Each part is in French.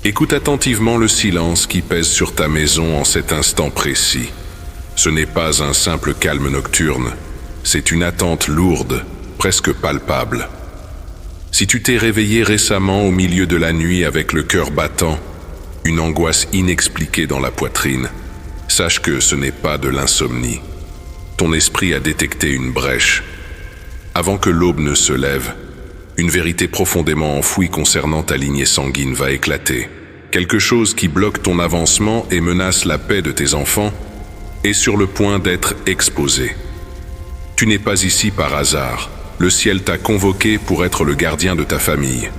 Écoute attentivement le silence qui pèse sur ta maison en cet instant précis. Ce n'est pas un simple calme nocturne, c'est une attente lourde, presque palpable. Si tu t'es réveillé récemment au milieu de la nuit avec le cœur battant, une angoisse inexpliquée dans la poitrine, sache que ce n'est pas de l'insomnie. Ton esprit a détecté une brèche. Avant que l'aube ne se lève, une vérité profondément enfouie concernant ta lignée sanguine va éclater. Quelque chose qui bloque ton avancement et menace la paix de tes enfants est sur le point d'être exposé. Tu n'es pas ici par hasard. Le ciel t'a convoqué pour être le gardien de ta famille.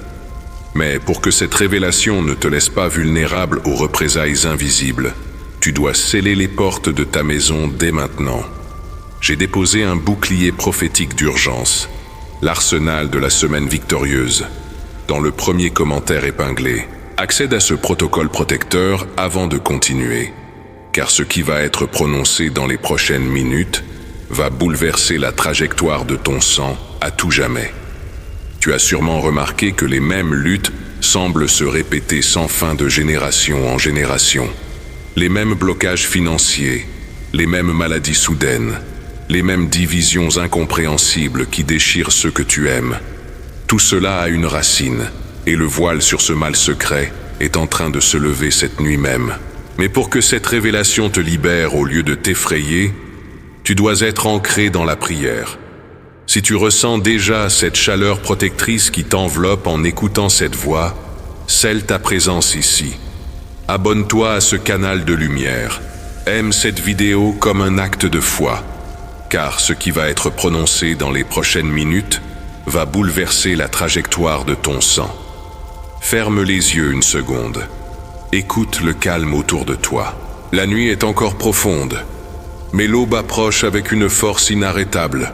Mais pour que cette révélation ne te laisse pas vulnérable aux représailles invisibles, tu dois sceller les portes de ta maison dès maintenant. J'ai déposé un bouclier prophétique d'urgence, l'arsenal de la semaine victorieuse, dans le premier commentaire épinglé. Accède à ce protocole protecteur avant de continuer, car ce qui va être prononcé dans les prochaines minutes va bouleverser la trajectoire de ton sang à tout jamais. Tu as sûrement remarqué que les mêmes luttes semblent se répéter sans fin de génération en génération. Les mêmes blocages financiers, les mêmes maladies soudaines, les mêmes divisions incompréhensibles qui déchirent ceux que tu aimes. Tout cela a une racine, et le voile sur ce mal secret est en train de se lever cette nuit même. Mais pour que cette révélation te libère au lieu de t'effrayer, tu dois être ancré dans la prière. Si tu ressens déjà cette chaleur protectrice qui t'enveloppe en écoutant cette voix, scelle ta présence ici. Abonne-toi à ce canal de lumière. Aime cette vidéo comme un acte de foi, car ce qui va être prononcé dans les prochaines minutes va bouleverser la trajectoire de ton sang. Ferme les yeux une seconde. Écoute le calme autour de toi. La nuit est encore profonde, mais l'aube approche avec une force inarrêtable.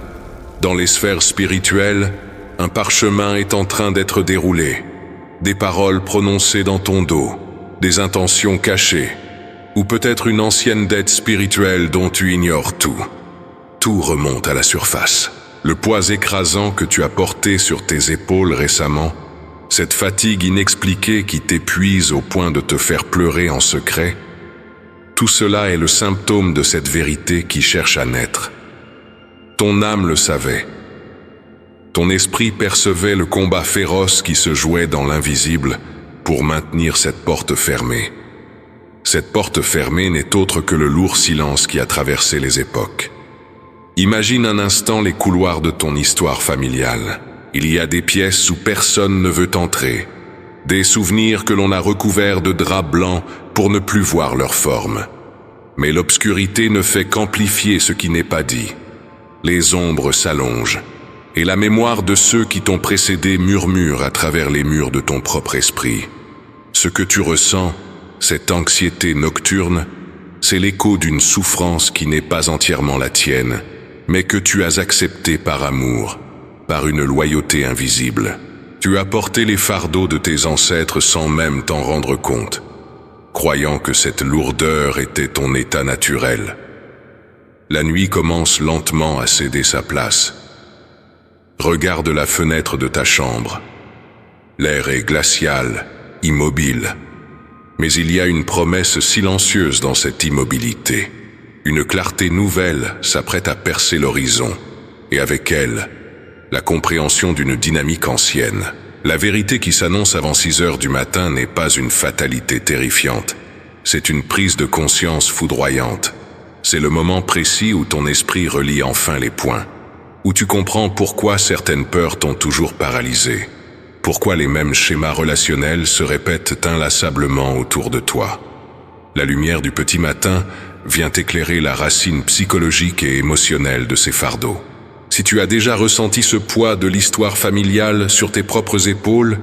Dans les sphères spirituelles, un parchemin est en train d'être déroulé. Des paroles prononcées dans ton dos, des intentions cachées, ou peut-être une ancienne dette spirituelle dont tu ignores tout. Tout remonte à la surface. Le poids écrasant que tu as porté sur tes épaules récemment, cette fatigue inexpliquée qui t'épuise au point de te faire pleurer en secret, tout cela est le symptôme de cette vérité qui cherche à naître. Ton âme le savait. Ton esprit percevait le combat féroce qui se jouait dans l'invisible pour maintenir cette porte fermée. Cette porte fermée n'est autre que le lourd silence qui a traversé les époques. Imagine un instant les couloirs de ton histoire familiale. Il y a des pièces où personne ne veut entrer, des souvenirs que l'on a recouverts de draps blancs pour ne plus voir leur forme. Mais l'obscurité ne fait qu'amplifier ce qui n'est pas dit. Les ombres s'allongent, et la mémoire de ceux qui t'ont précédé murmure à travers les murs de ton propre esprit. Ce que tu ressens, cette anxiété nocturne, c'est l'écho d'une souffrance qui n'est pas entièrement la tienne, mais que tu as acceptée par amour, par une loyauté invisible. Tu as porté les fardeaux de tes ancêtres sans même t'en rendre compte, croyant que cette lourdeur était ton état naturel. La nuit commence lentement à céder sa place. Regarde la fenêtre de ta chambre. L'air est glacial, immobile. Mais il y a une promesse silencieuse dans cette immobilité. Une clarté nouvelle s'apprête à percer l'horizon, et avec elle, la compréhension d'une dynamique ancienne. La vérité qui s'annonce avant 6 heures du matin n'est pas une fatalité terrifiante. C'est une prise de conscience foudroyante. C'est le moment précis où ton esprit relie enfin les points, où tu comprends pourquoi certaines peurs t'ont toujours paralysé, pourquoi les mêmes schémas relationnels se répètent inlassablement autour de toi. La lumière du petit matin vient éclairer la racine psychologique et émotionnelle de ces fardeaux. Si tu as déjà ressenti ce poids de l'histoire familiale sur tes propres épaules,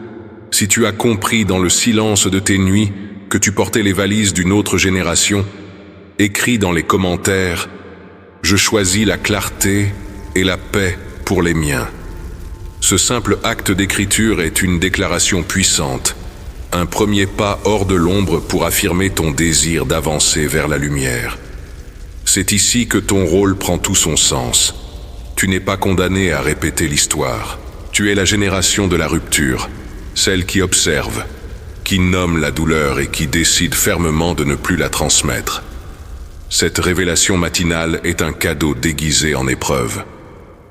si tu as compris dans le silence de tes nuits que tu portais les valises d'une autre génération, écris dans les commentaires « Je choisis la clarté et la paix pour les miens ». Ce simple acte d'écriture est une déclaration puissante, un premier pas hors de l'ombre pour affirmer ton désir d'avancer vers la lumière. C'est ici que ton rôle prend tout son sens. Tu n'es pas condamné à répéter l'histoire. Tu es la génération de la rupture, celle qui observe, qui nomme la douleur et qui décide fermement de ne plus la transmettre. Cette révélation matinale est un cadeau déguisé en épreuve.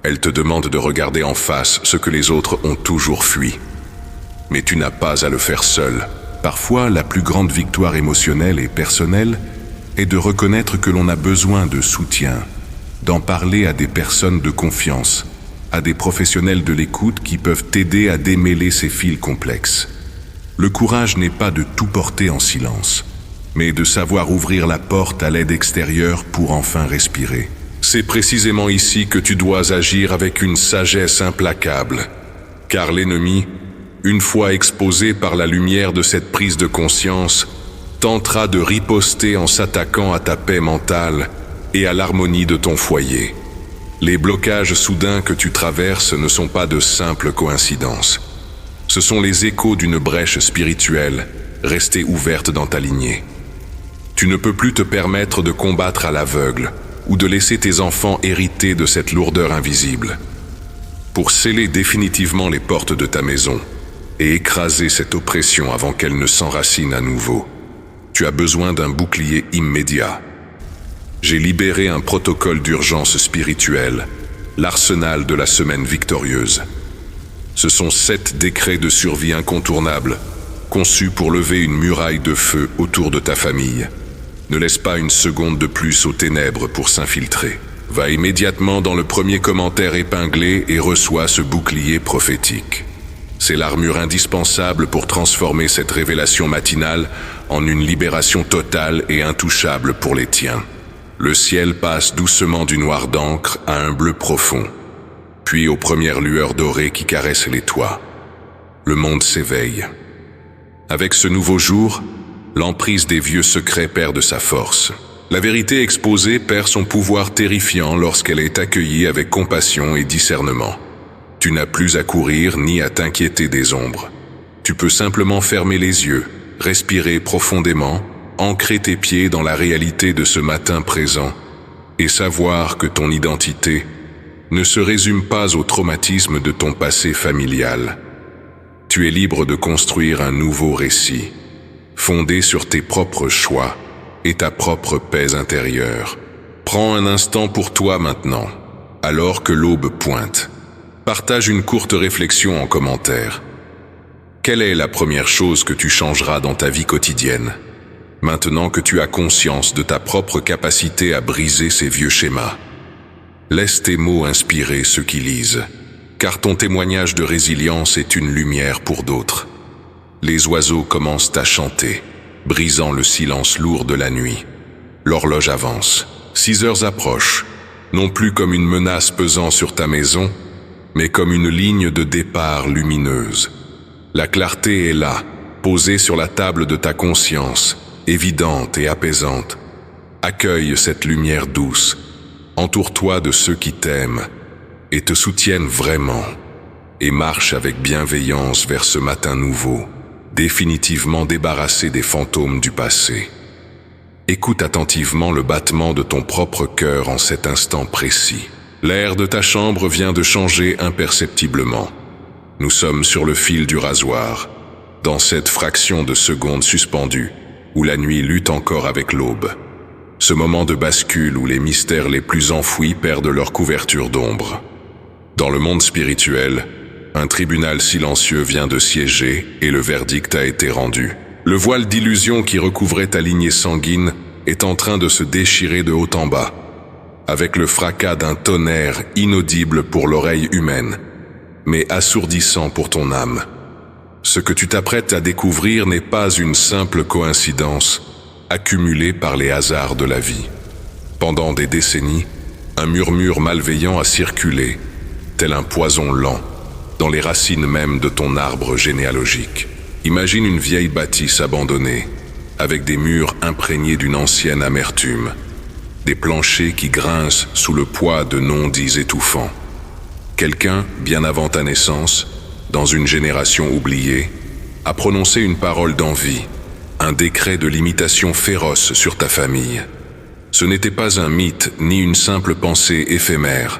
Elle te demande de regarder en face ce que les autres ont toujours fui. Mais tu n'as pas à le faire seul. Parfois, la plus grande victoire émotionnelle et personnelle est de reconnaître que l'on a besoin de soutien, d'en parler à des personnes de confiance, à des professionnels de l'écoute qui peuvent t'aider à démêler ces fils complexes. Le courage n'est pas de tout porter en silence, mais de savoir ouvrir la porte à l'aide extérieure pour enfin respirer. C'est précisément ici que tu dois agir avec une sagesse implacable, car l'ennemi, une fois exposé par la lumière de cette prise de conscience, tentera de riposter en s'attaquant à ta paix mentale et à l'harmonie de ton foyer. Les blocages soudains que tu traverses ne sont pas de simples coïncidences. Ce sont les échos d'une brèche spirituelle restée ouverte dans ta lignée. Tu ne peux plus te permettre de combattre à l'aveugle ou de laisser tes enfants hériter de cette lourdeur invisible. Pour sceller définitivement les portes de ta maison et écraser cette oppression avant qu'elle ne s'enracine à nouveau, tu as besoin d'un bouclier immédiat. J'ai libéré un protocole d'urgence spirituelle, l'arsenal de la semaine victorieuse. Ce sont 7 décrets de survie incontournables, conçus pour lever une muraille de feu autour de ta famille. Ne laisse pas une seconde de plus aux ténèbres pour s'infiltrer. Va immédiatement dans le premier commentaire épinglé et reçois ce bouclier prophétique. C'est l'armure indispensable pour transformer cette révélation matinale en une libération totale et intouchable pour les tiens. Le ciel passe doucement du noir d'encre à un bleu profond, puis aux premières lueurs dorées qui caressent les toits. Le monde s'éveille. Avec ce nouveau jour, l'emprise des vieux secrets perd de sa force. La vérité exposée perd son pouvoir terrifiant lorsqu'elle est accueillie avec compassion et discernement. Tu n'as plus à courir ni à t'inquiéter des ombres. Tu peux simplement fermer les yeux, respirer profondément, ancrer tes pieds dans la réalité de ce matin présent et savoir que ton identité ne se résume pas au traumatisme de ton passé familial. Tu es libre de construire un nouveau récit, fondé sur tes propres choix et ta propre paix intérieure. Prends un instant pour toi maintenant, alors que l'aube pointe. Partage une courte réflexion en commentaire. Quelle est la première chose que tu changeras dans ta vie quotidienne, maintenant que tu as conscience de ta propre capacité à briser ces vieux schémas? Laisse tes mots inspirer ceux qui lisent, car ton témoignage de résilience est une lumière pour d'autres. Les oiseaux commencent à chanter, brisant le silence lourd de la nuit. L'horloge avance. 6 heures approchent, non plus comme une menace pesant sur ta maison, mais comme une ligne de départ lumineuse. La clarté est là, posée sur la table de ta conscience, évidente et apaisante. Accueille cette lumière douce, entoure-toi de ceux qui t'aiment et te soutiennent vraiment, et marche avec bienveillance vers ce matin nouveau, définitivement débarrassé des fantômes du passé. Écoute attentivement le battement de ton propre cœur en cet instant précis. L'air de ta chambre vient de changer imperceptiblement. Nous sommes sur le fil du rasoir, dans cette fraction de seconde suspendue, où la nuit lutte encore avec l'aube. Ce moment de bascule où les mystères les plus enfouis perdent leur couverture d'ombre. Dans le monde spirituel, un tribunal silencieux vient de siéger et le verdict a été rendu. Le voile d'illusion qui recouvrait ta lignée sanguine est en train de se déchirer de haut en bas, avec le fracas d'un tonnerre inaudible pour l'oreille humaine, mais assourdissant pour ton âme. Ce que tu t'apprêtes à découvrir n'est pas une simple coïncidence accumulée par les hasards de la vie. Pendant des décennies, un murmure malveillant a circulé, tel un poison lent, dans les racines même de ton arbre généalogique. Imagine une vieille bâtisse abandonnée, avec des murs imprégnés d'une ancienne amertume, des planchers qui grincent sous le poids de non-dits étouffants. Quelqu'un, bien avant ta naissance, dans une génération oubliée, a prononcé une parole d'envie, un décret de limitation féroce sur ta famille. Ce n'était pas un mythe ni une simple pensée éphémère.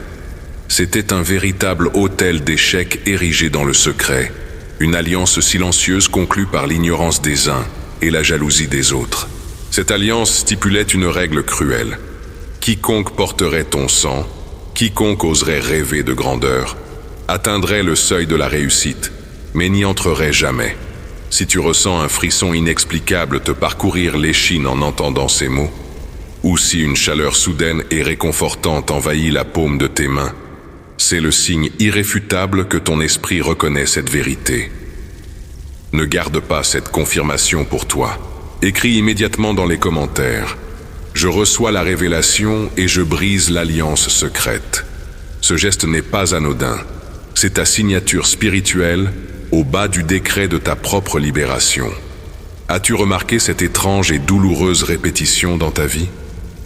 C'était un véritable autel d'échecs érigé dans le secret, une alliance silencieuse conclue par l'ignorance des uns et la jalousie des autres. Cette alliance stipulait une règle cruelle. Quiconque porterait ton sang, quiconque oserait rêver de grandeur, atteindrait le seuil de la réussite, mais n'y entrerait jamais. Si tu ressens un frisson inexplicable te parcourir l'échine en entendant ces mots, ou si une chaleur soudaine et réconfortante envahit la paume de tes mains, c'est le signe irréfutable que ton esprit reconnaît cette vérité. Ne garde pas cette confirmation pour toi. Écris immédiatement dans les commentaires. Je reçois la révélation et je brise l'alliance secrète. Ce geste n'est pas anodin. C'est ta signature spirituelle au bas du décret de ta propre libération. As-tu remarqué cette étrange et douloureuse répétition dans ta vie?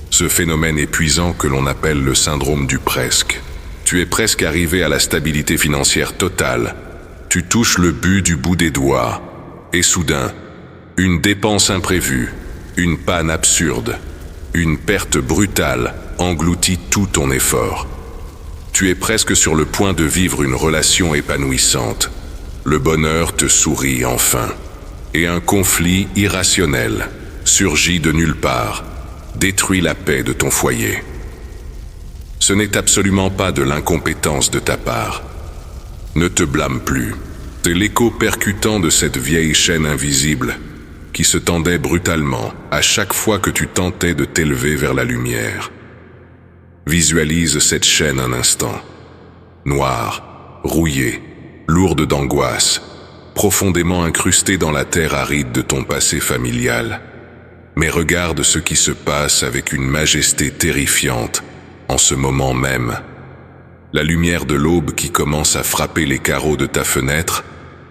Ce phénomène épuisant que l'on appelle le syndrome du presque. Tu es presque arrivé à la stabilité financière totale. Tu touches le but du bout des doigts. Et soudain, une dépense imprévue, une panne absurde, une perte brutale engloutit tout ton effort. Tu es presque sur le point de vivre une relation épanouissante. Le bonheur te sourit enfin. Et un conflit irrationnel surgit de nulle part, détruit la paix de ton foyer. Ce n'est absolument pas de l'incompétence de ta part. Ne te blâme plus. C'est l'écho percutant de cette vieille chaîne invisible qui se tendait brutalement à chaque fois que tu tentais de t'élever vers la lumière. Visualise cette chaîne un instant. Noire, rouillée, lourde d'angoisse, profondément incrustée dans la terre aride de ton passé familial. Mais regarde ce qui se passe avec une majesté terrifiante en ce moment même. La lumière de l'aube qui commence à frapper les carreaux de ta fenêtre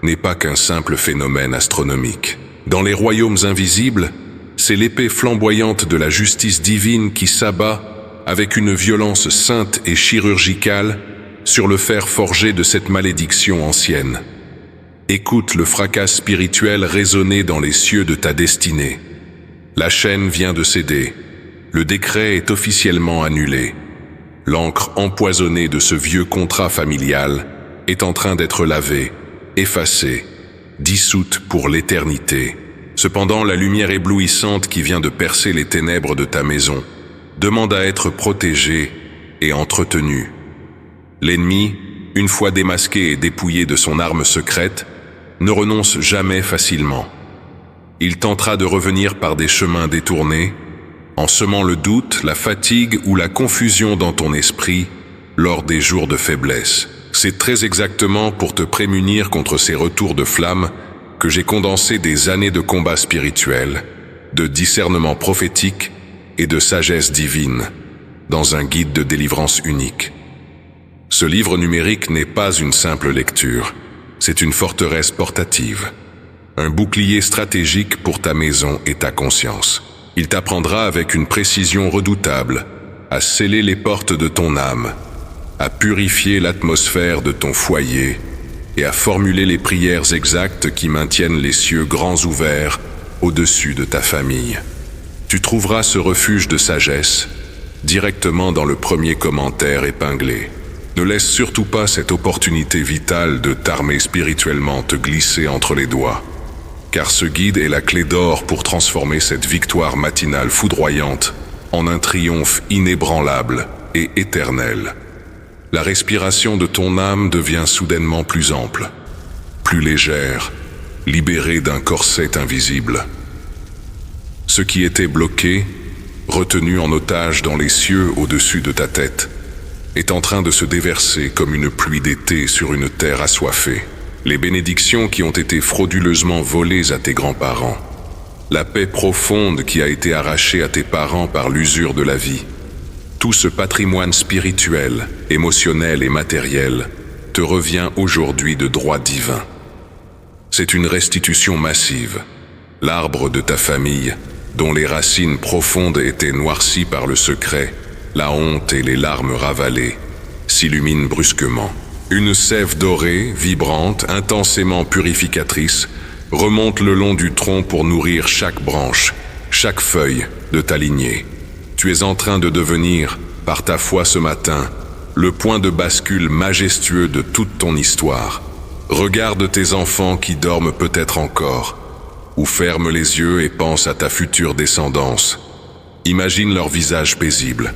n'est pas qu'un simple phénomène astronomique. Dans les royaumes invisibles, c'est l'épée flamboyante de la justice divine qui s'abat avec une violence sainte et chirurgicale sur le fer forgé de cette malédiction ancienne. Écoute le fracas spirituel résonner dans les cieux de ta destinée. La chaîne vient de céder. Le décret est officiellement annulé. L'encre empoisonnée de ce vieux contrat familial est en train d'être lavée, effacée, dissoute pour l'éternité. Cependant, la lumière éblouissante qui vient de percer les ténèbres de ta maison demande à être protégée et entretenue. L'ennemi, une fois démasqué et dépouillé de son arme secrète, ne renonce jamais facilement. Il tentera de revenir par des chemins détournés, en semant le doute, la fatigue ou la confusion dans ton esprit lors des jours de faiblesse. C'est très exactement pour te prémunir contre ces retours de flamme que j'ai condensé des années de combat spirituel, de discernement prophétique et de sagesse divine dans un guide de délivrance unique. Ce livre numérique n'est pas une simple lecture, c'est une forteresse portative, un bouclier stratégique pour ta maison et ta conscience. Il t'apprendra avec une précision redoutable à sceller les portes de ton âme, à purifier l'atmosphère de ton foyer et à formuler les prières exactes qui maintiennent les cieux grands ouverts au-dessus de ta famille. Tu trouveras ce refuge de sagesse directement dans le premier commentaire épinglé. Ne laisse surtout pas cette opportunité vitale de t'armer spirituellement te glisser entre les doigts, car ce guide est la clé d'or pour transformer cette victoire matinale foudroyante en un triomphe inébranlable et éternel. La respiration de ton âme devient soudainement plus ample, plus légère, libérée d'un corset invisible. Ce qui était bloqué, retenu en otage dans les cieux au-dessus de ta tête, est en train de se déverser comme une pluie d'été sur une terre assoiffée. Les bénédictions qui ont été frauduleusement volées à tes grands-parents, la paix profonde qui a été arrachée à tes parents par l'usure de la vie, tout ce patrimoine spirituel, émotionnel et matériel te revient aujourd'hui de droit divin. C'est une restitution massive. L'arbre de ta famille, dont les racines profondes étaient noircies par le secret, la honte et les larmes ravalées, s'illumine brusquement. Une sève dorée, vibrante, intensément purificatrice, remonte le long du tronc pour nourrir chaque branche, chaque feuille de ta lignée. Tu es en train de devenir, par ta foi ce matin, le point de bascule majestueux de toute ton histoire. Regarde tes enfants qui dorment peut-être encore, ou ferme les yeux et pense à ta future descendance. Imagine leur visage paisible.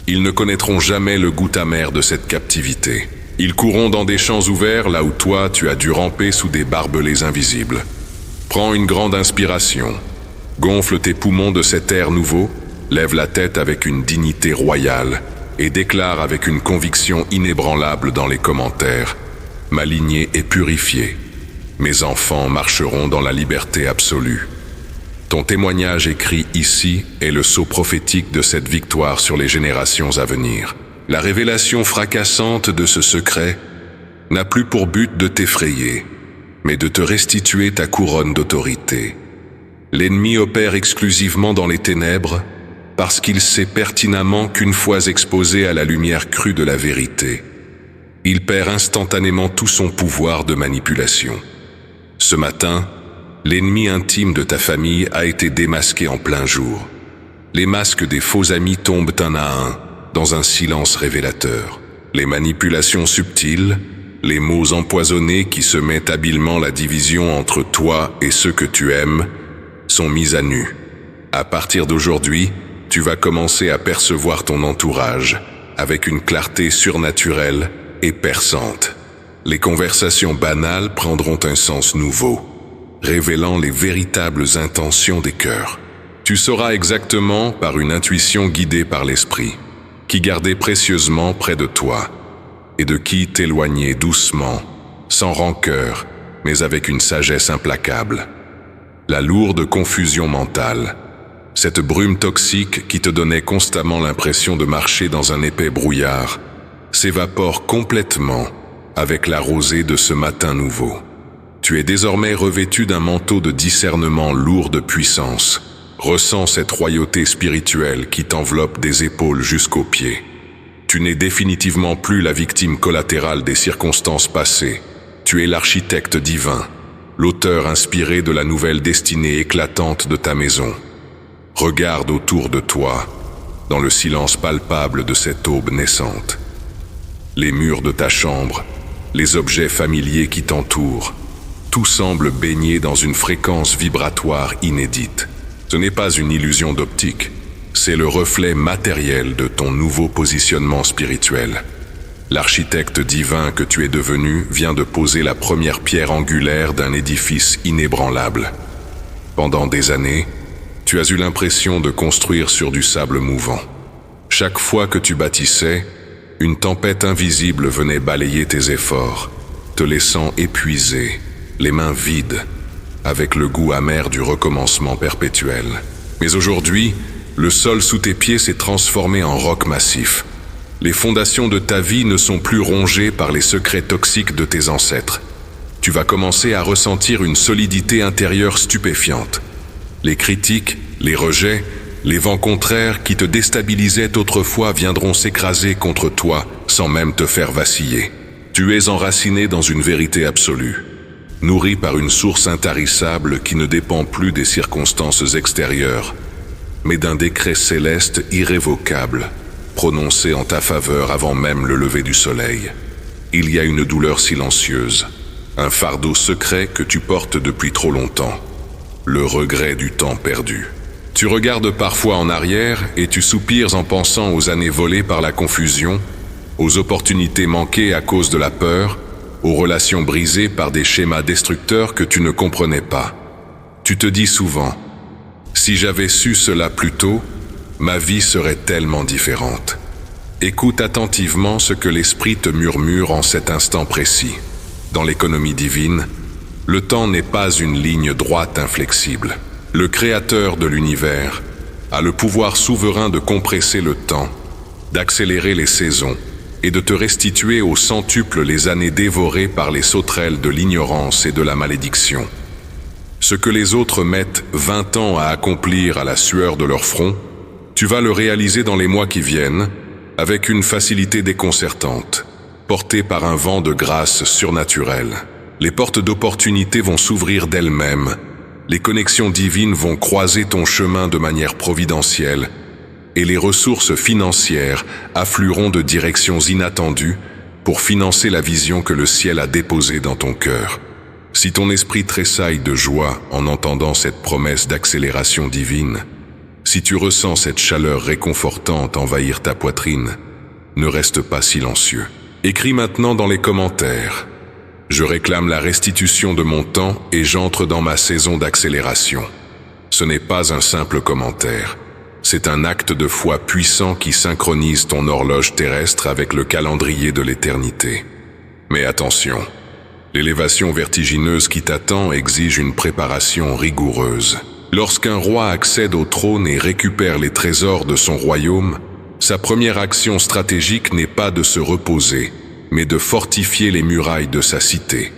Ils ne connaîtront jamais le goût amer de cette captivité. Ils courront dans des champs ouverts là où toi tu as dû ramper sous des barbelés invisibles. Prends une grande inspiration. Gonfle tes poumons de cet air nouveau, lève la tête avec une dignité royale et déclare avec une conviction inébranlable dans les commentaires: ma lignée est purifiée. Mes enfants marcheront dans la liberté absolue. Ton témoignage écrit ici est le sceau prophétique de cette victoire sur les générations à venir. La révélation fracassante de ce secret n'a plus pour but de t'effrayer, mais de te restituer ta couronne d'autorité. L'ennemi opère exclusivement dans les ténèbres parce qu'il sait pertinemment qu'une fois exposé à la lumière crue de la vérité, il perd instantanément tout son pouvoir de manipulation. Ce matin, l'ennemi intime de ta famille a été démasqué en plein jour. Les masques des faux amis tombent un à un, dans un silence révélateur. Les manipulations subtiles, les mots empoisonnés qui semaient habilement la division entre toi et ceux que tu aimes, sont mis à nu. À partir d'aujourd'hui, tu vas commencer à percevoir ton entourage avec une clarté surnaturelle et perçante. Les conversations banales prendront un sens nouveau, révélant les véritables intentions des cœurs. Tu sauras exactement, par une intuition guidée par l'esprit, qui garder précieusement près de toi, et de qui t'éloigner doucement, sans rancœur, mais avec une sagesse implacable. La lourde confusion mentale, cette brume toxique qui te donnait constamment l'impression de marcher dans un épais brouillard, s'évapore complètement avec la rosée de ce matin nouveau. Tu es désormais revêtu d'un manteau de discernement lourd de puissance. Ressens cette royauté spirituelle qui t'enveloppe des épaules jusqu'aux pieds. Tu n'es définitivement plus la victime collatérale des circonstances passées. Tu es l'architecte divin, l'auteur inspiré de la nouvelle destinée éclatante de ta maison. Regarde autour de toi, dans le silence palpable de cette aube naissante. Les murs de ta chambre, les objets familiers qui t'entourent, tout semble baigné dans une fréquence vibratoire inédite. Ce n'est pas une illusion d'optique, c'est le reflet matériel de ton nouveau positionnement spirituel. L'architecte divin que tu es devenu vient de poser la première pierre angulaire d'un édifice inébranlable. Pendant des années, tu as eu l'impression de construire sur du sable mouvant. Chaque fois que tu bâtissais, une tempête invisible venait balayer tes efforts, te laissant épuisé, les mains vides, avec le goût amer du recommencement perpétuel. Mais aujourd'hui, le sol sous tes pieds s'est transformé en roc massif. Les fondations de ta vie ne sont plus rongées par les secrets toxiques de tes ancêtres. Tu vas commencer à ressentir une solidité intérieure stupéfiante. Les critiques, les rejets, les vents contraires qui te déstabilisaient autrefois viendront s'écraser contre toi sans même te faire vaciller. Tu es enraciné dans une vérité absolue, nourri par une source intarissable qui ne dépend plus des circonstances extérieures, mais d'un décret céleste irrévocable, prononcé en ta faveur avant même le lever du soleil. Il y a une douleur silencieuse, un fardeau secret que tu portes depuis trop longtemps, le regret du temps perdu. Tu regardes parfois en arrière et tu soupires en pensant aux années volées par la confusion, aux opportunités manquées à cause de la peur, aux relations brisées par des schémas destructeurs que tu ne comprenais pas. Tu te dis souvent: si j'avais su cela plus tôt, ma vie serait tellement différente. Écoute attentivement ce que l'esprit te murmure en cet instant précis. Dans l'économie divine, le temps n'est pas une ligne droite inflexible. Le Créateur de l'univers a le pouvoir souverain de compresser le temps, d'accélérer les saisons et de te restituer au centuple les années dévorées par les sauterelles de l'ignorance et de la malédiction. Ce que les autres mettent 20 ans à accomplir à la sueur de leur front, tu vas le réaliser dans les mois qui viennent, avec une facilité déconcertante, portée par un vent de grâce surnaturelle. Les portes d'opportunité vont s'ouvrir d'elles-mêmes, les connexions divines vont croiser ton chemin de manière providentielle, et les ressources financières afflueront de directions inattendues, pour financer la vision que le ciel a déposée dans ton cœur. Si ton esprit tressaille de joie en entendant cette promesse d'accélération divine, si tu ressens cette chaleur réconfortante envahir ta poitrine, ne reste pas silencieux. Écris maintenant dans les commentaires. Je réclame la restitution de mon temps et j'entre dans ma saison d'accélération. Ce n'est pas un simple commentaire. C'est un acte de foi puissant qui synchronise ton horloge terrestre avec le calendrier de l'éternité. Mais attention, l'élévation vertigineuse qui t'attend exige une préparation rigoureuse. Lorsqu'un roi accède au trône et récupère les trésors de son royaume, sa première action stratégique n'est pas de se reposer, mais de fortifier les murailles de sa cité.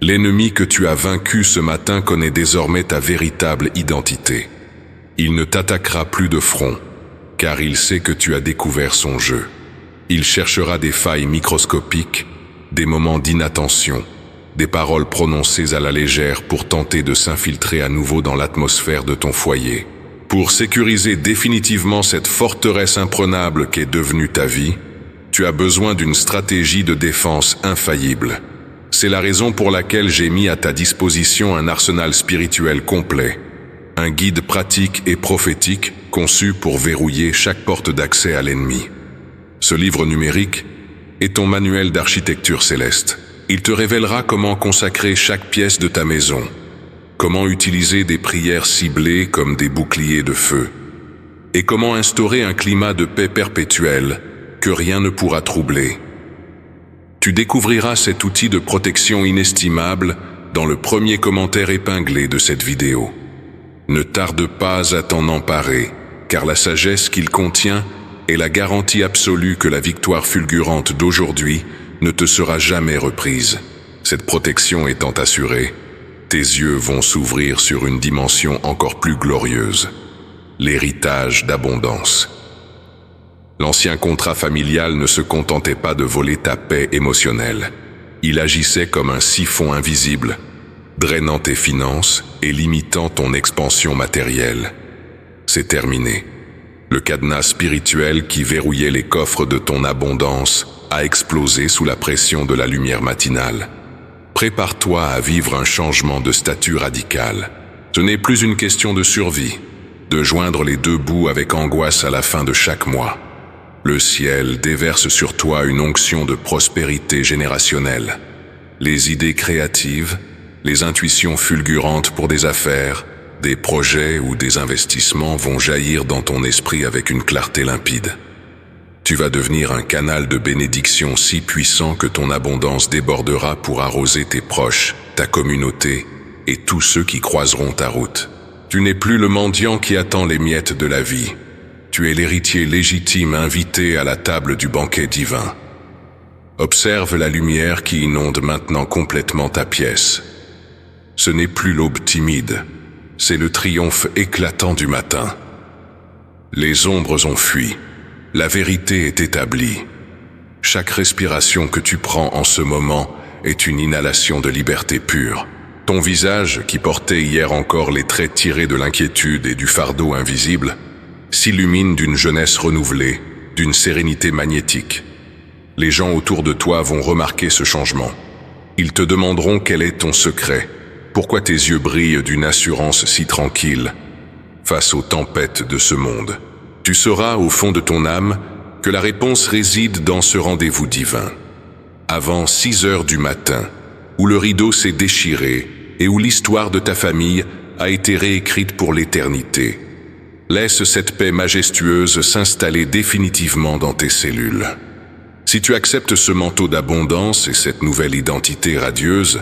L'ennemi que tu as vaincu ce matin connaît désormais ta véritable identité. Il ne t'attaquera plus de front, car il sait que tu as découvert son jeu. Il cherchera des failles microscopiques, des moments d'inattention, des paroles prononcées à la légère pour tenter de s'infiltrer à nouveau dans l'atmosphère de ton foyer. Pour sécuriser définitivement cette forteresse imprenable qu'est devenue ta vie, tu as besoin d'une stratégie de défense infaillible. C'est la raison pour laquelle j'ai mis à ta disposition un arsenal spirituel complet, un guide pratique et prophétique conçu pour verrouiller chaque porte d'accès à l'ennemi. Ce livre numérique est ton manuel d'architecture céleste. Il te révélera comment consacrer chaque pièce de ta maison, comment utiliser des prières ciblées comme des boucliers de feu, et comment instaurer un climat de paix perpétuelle que rien ne pourra troubler. Tu découvriras cet outil de protection inestimable dans le premier commentaire épinglé de cette vidéo. Ne tarde pas à t'en emparer, car la sagesse qu'il contient est la garantie absolue que la victoire fulgurante d'aujourd'hui ne te sera jamais reprise. Cette protection étant assurée, tes yeux vont s'ouvrir sur une dimension encore plus glorieuse, l'héritage d'abondance. L'ancien contrat familial ne se contentait pas de voler ta paix émotionnelle. Il agissait comme un siphon invisible, drainant tes finances et limitant ton expansion matérielle. C'est terminé. Le cadenas spirituel qui verrouillait les coffres de ton abondance a explosé sous la pression de la lumière matinale. Prépare-toi à vivre un changement de statut radical. Ce n'est plus une question de survie, de joindre les deux bouts avec angoisse à la fin de chaque mois. Le ciel déverse sur toi une onction de prospérité générationnelle. Les idées créatives, les intuitions fulgurantes pour des affaires, des projets ou des investissements vont jaillir dans ton esprit avec une clarté limpide. Tu vas devenir un canal de bénédiction si puissant que ton abondance débordera pour arroser tes proches, ta communauté et tous ceux qui croiseront ta route. Tu n'es plus le mendiant qui attend les miettes de la vie. Tu es l'héritier légitime invité à la table du banquet divin. Observe la lumière qui inonde maintenant complètement ta pièce. Ce n'est plus l'aube timide, c'est le triomphe éclatant du matin. Les ombres ont fui. La vérité est établie. Chaque respiration que tu prends en ce moment est une inhalation de liberté pure. Ton visage, qui portait hier encore les traits tirés de l'inquiétude et du fardeau invisible, s'illumine d'une jeunesse renouvelée, d'une sérénité magnétique. Les gens autour de toi vont remarquer ce changement. Ils te demanderont quel est ton secret, pourquoi tes yeux brillent d'une assurance si tranquille face aux tempêtes de ce monde. Tu sauras au fond de ton âme que la réponse réside dans ce rendez-vous divin. Avant 6 heures du matin, où le rideau s'est déchiré et où l'histoire de ta famille a été réécrite pour l'éternité, laisse cette paix majestueuse s'installer définitivement dans tes cellules. Si tu acceptes ce manteau d'abondance et cette nouvelle identité radieuse,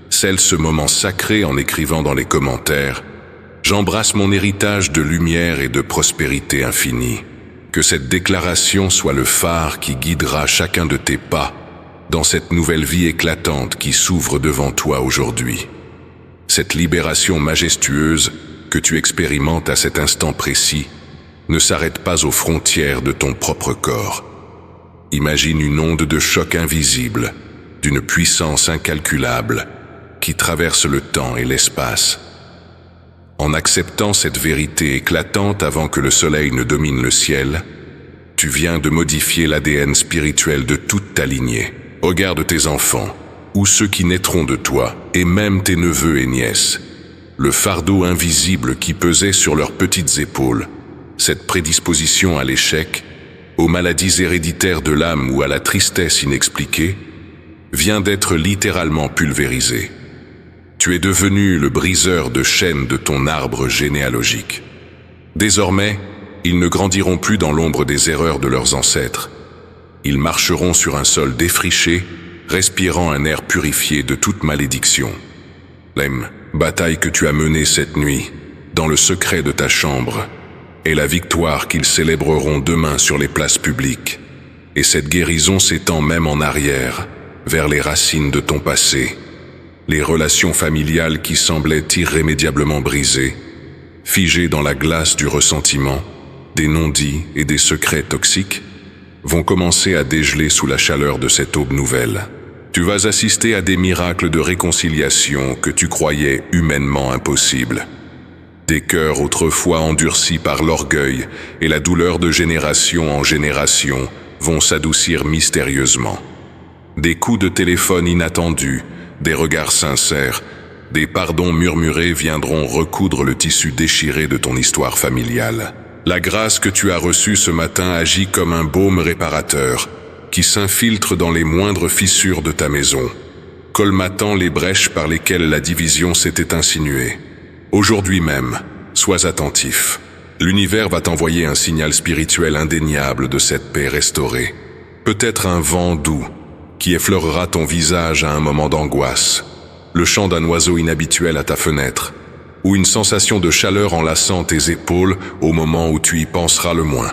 scelle ce moment sacré en écrivant dans les commentaires « J'embrasse mon héritage de lumière et de prospérité infinie ». Que cette déclaration soit le phare qui guidera chacun de tes pas dans cette nouvelle vie éclatante qui s'ouvre devant toi aujourd'hui. Cette libération majestueuse que tu expérimentes à cet instant précis ne s'arrête pas aux frontières de ton propre corps. Imagine une onde de choc invisible, d'une puissance incalculable, qui traverse le temps et l'espace. En acceptant cette vérité éclatante avant que le soleil ne domine le ciel, tu viens de modifier l'ADN spirituel de toute ta lignée. Regarde tes enfants, ou ceux qui naîtront de toi, et même tes neveux et nièces. Le fardeau invisible qui pesait sur leurs petites épaules, cette prédisposition à l'échec, aux maladies héréditaires de l'âme ou à la tristesse inexpliquée, vient d'être littéralement pulvérisé. Tu es devenu le briseur de chaînes de ton arbre généalogique. Désormais, ils ne grandiront plus dans l'ombre des erreurs de leurs ancêtres. Ils marcheront sur un sol défriché, respirant un air purifié de toute malédiction. Bataille que tu as menée cette nuit, dans le secret de ta chambre, est la victoire qu'ils célébreront demain sur les places publiques. Et cette guérison s'étend même en arrière, vers les racines de ton passé. Les relations familiales qui semblaient irrémédiablement brisées, figées dans la glace du ressentiment, des non-dits et des secrets toxiques, vont commencer à dégeler sous la chaleur de cette aube nouvelle. Tu vas assister à des miracles de réconciliation que tu croyais humainement impossibles. Des cœurs autrefois endurcis par l'orgueil et la douleur de génération en génération vont s'adoucir mystérieusement. Des coups de téléphone inattendus, des regards sincères, des pardons murmurés viendront recoudre le tissu déchiré de ton histoire familiale. La grâce que tu as reçue ce matin agit comme un baume réparateur qui s'infiltre dans les moindres fissures de ta maison, colmatant les brèches par lesquelles la division s'était insinuée. Aujourd'hui même, sois attentif. L'univers va t'envoyer un signal spirituel indéniable de cette paix restaurée. Peut-être un vent doux qui effleurera ton visage à un moment d'angoisse, le chant d'un oiseau inhabituel à ta fenêtre, ou une sensation de chaleur enlaçant tes épaules au moment où tu y penseras le moins.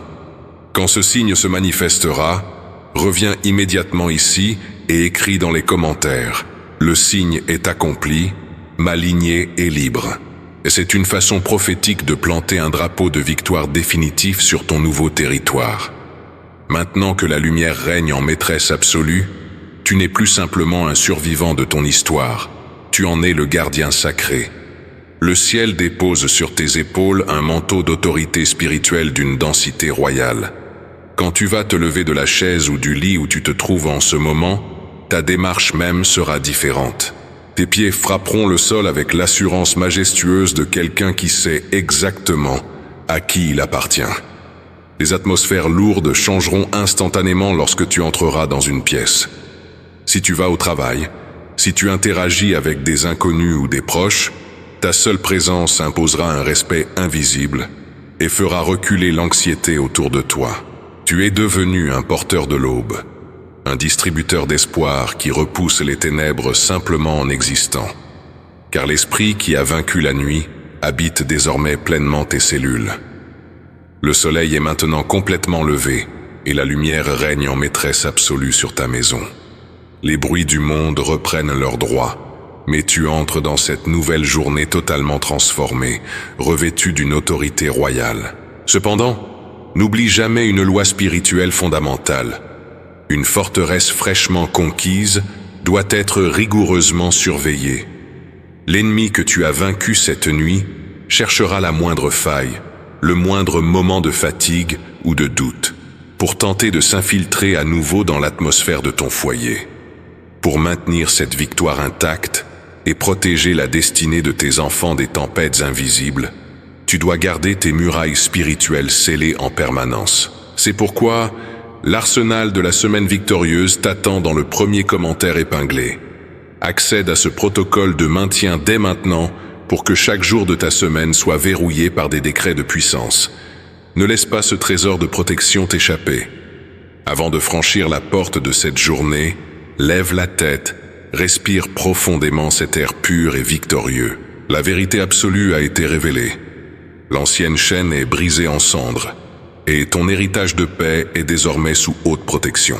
Quand ce signe se manifestera, reviens immédiatement ici et écris dans les commentaires « Le signe est accompli, ma lignée est libre ». Et c'est une façon prophétique de planter un drapeau de victoire définitif sur ton nouveau territoire. Maintenant que la lumière règne en maîtresse absolue, tu n'es plus simplement un survivant de ton histoire, tu en es le gardien sacré. Le ciel dépose sur tes épaules un manteau d'autorité spirituelle d'une densité royale. Quand tu vas te lever de la chaise ou du lit où tu te trouves en ce moment, ta démarche même sera différente. Tes pieds frapperont le sol avec l'assurance majestueuse de quelqu'un qui sait exactement à qui il appartient. Les atmosphères lourdes changeront instantanément lorsque tu entreras dans une pièce. Si tu vas au travail, si tu interagis avec des inconnus ou des proches, ta seule présence imposera un respect invisible et fera reculer l'anxiété autour de toi. Tu es devenu un porteur de l'aube, un distributeur d'espoir qui repousse les ténèbres simplement en existant. Car l'esprit qui a vaincu la nuit habite désormais pleinement tes cellules. Le soleil est maintenant complètement levé et la lumière règne en maîtresse absolue sur ta maison. Les bruits du monde reprennent leurs droits, mais tu entres dans cette nouvelle journée totalement transformée, revêtue d'une autorité royale. Cependant, n'oublie jamais une loi spirituelle fondamentale. Une forteresse fraîchement conquise doit être rigoureusement surveillée. L'ennemi que tu as vaincu cette nuit cherchera la moindre faille, le moindre moment de fatigue ou de doute, pour tenter de s'infiltrer à nouveau dans l'atmosphère de ton foyer. Pour maintenir cette victoire intacte et protéger la destinée de tes enfants des tempêtes invisibles, tu dois garder tes murailles spirituelles scellées en permanence. C'est pourquoi l'arsenal de la semaine victorieuse t'attend dans le premier commentaire épinglé. Accède à ce protocole de maintien dès maintenant pour que chaque jour de ta semaine soit verrouillé par des décrets de puissance. Ne laisse pas ce trésor de protection t'échapper. Avant de franchir la porte de cette journée, lève la tête, respire profondément cet air pur et victorieux. La vérité absolue a été révélée. L'ancienne chaîne est brisée en cendres, et ton héritage de paix est désormais sous haute protection.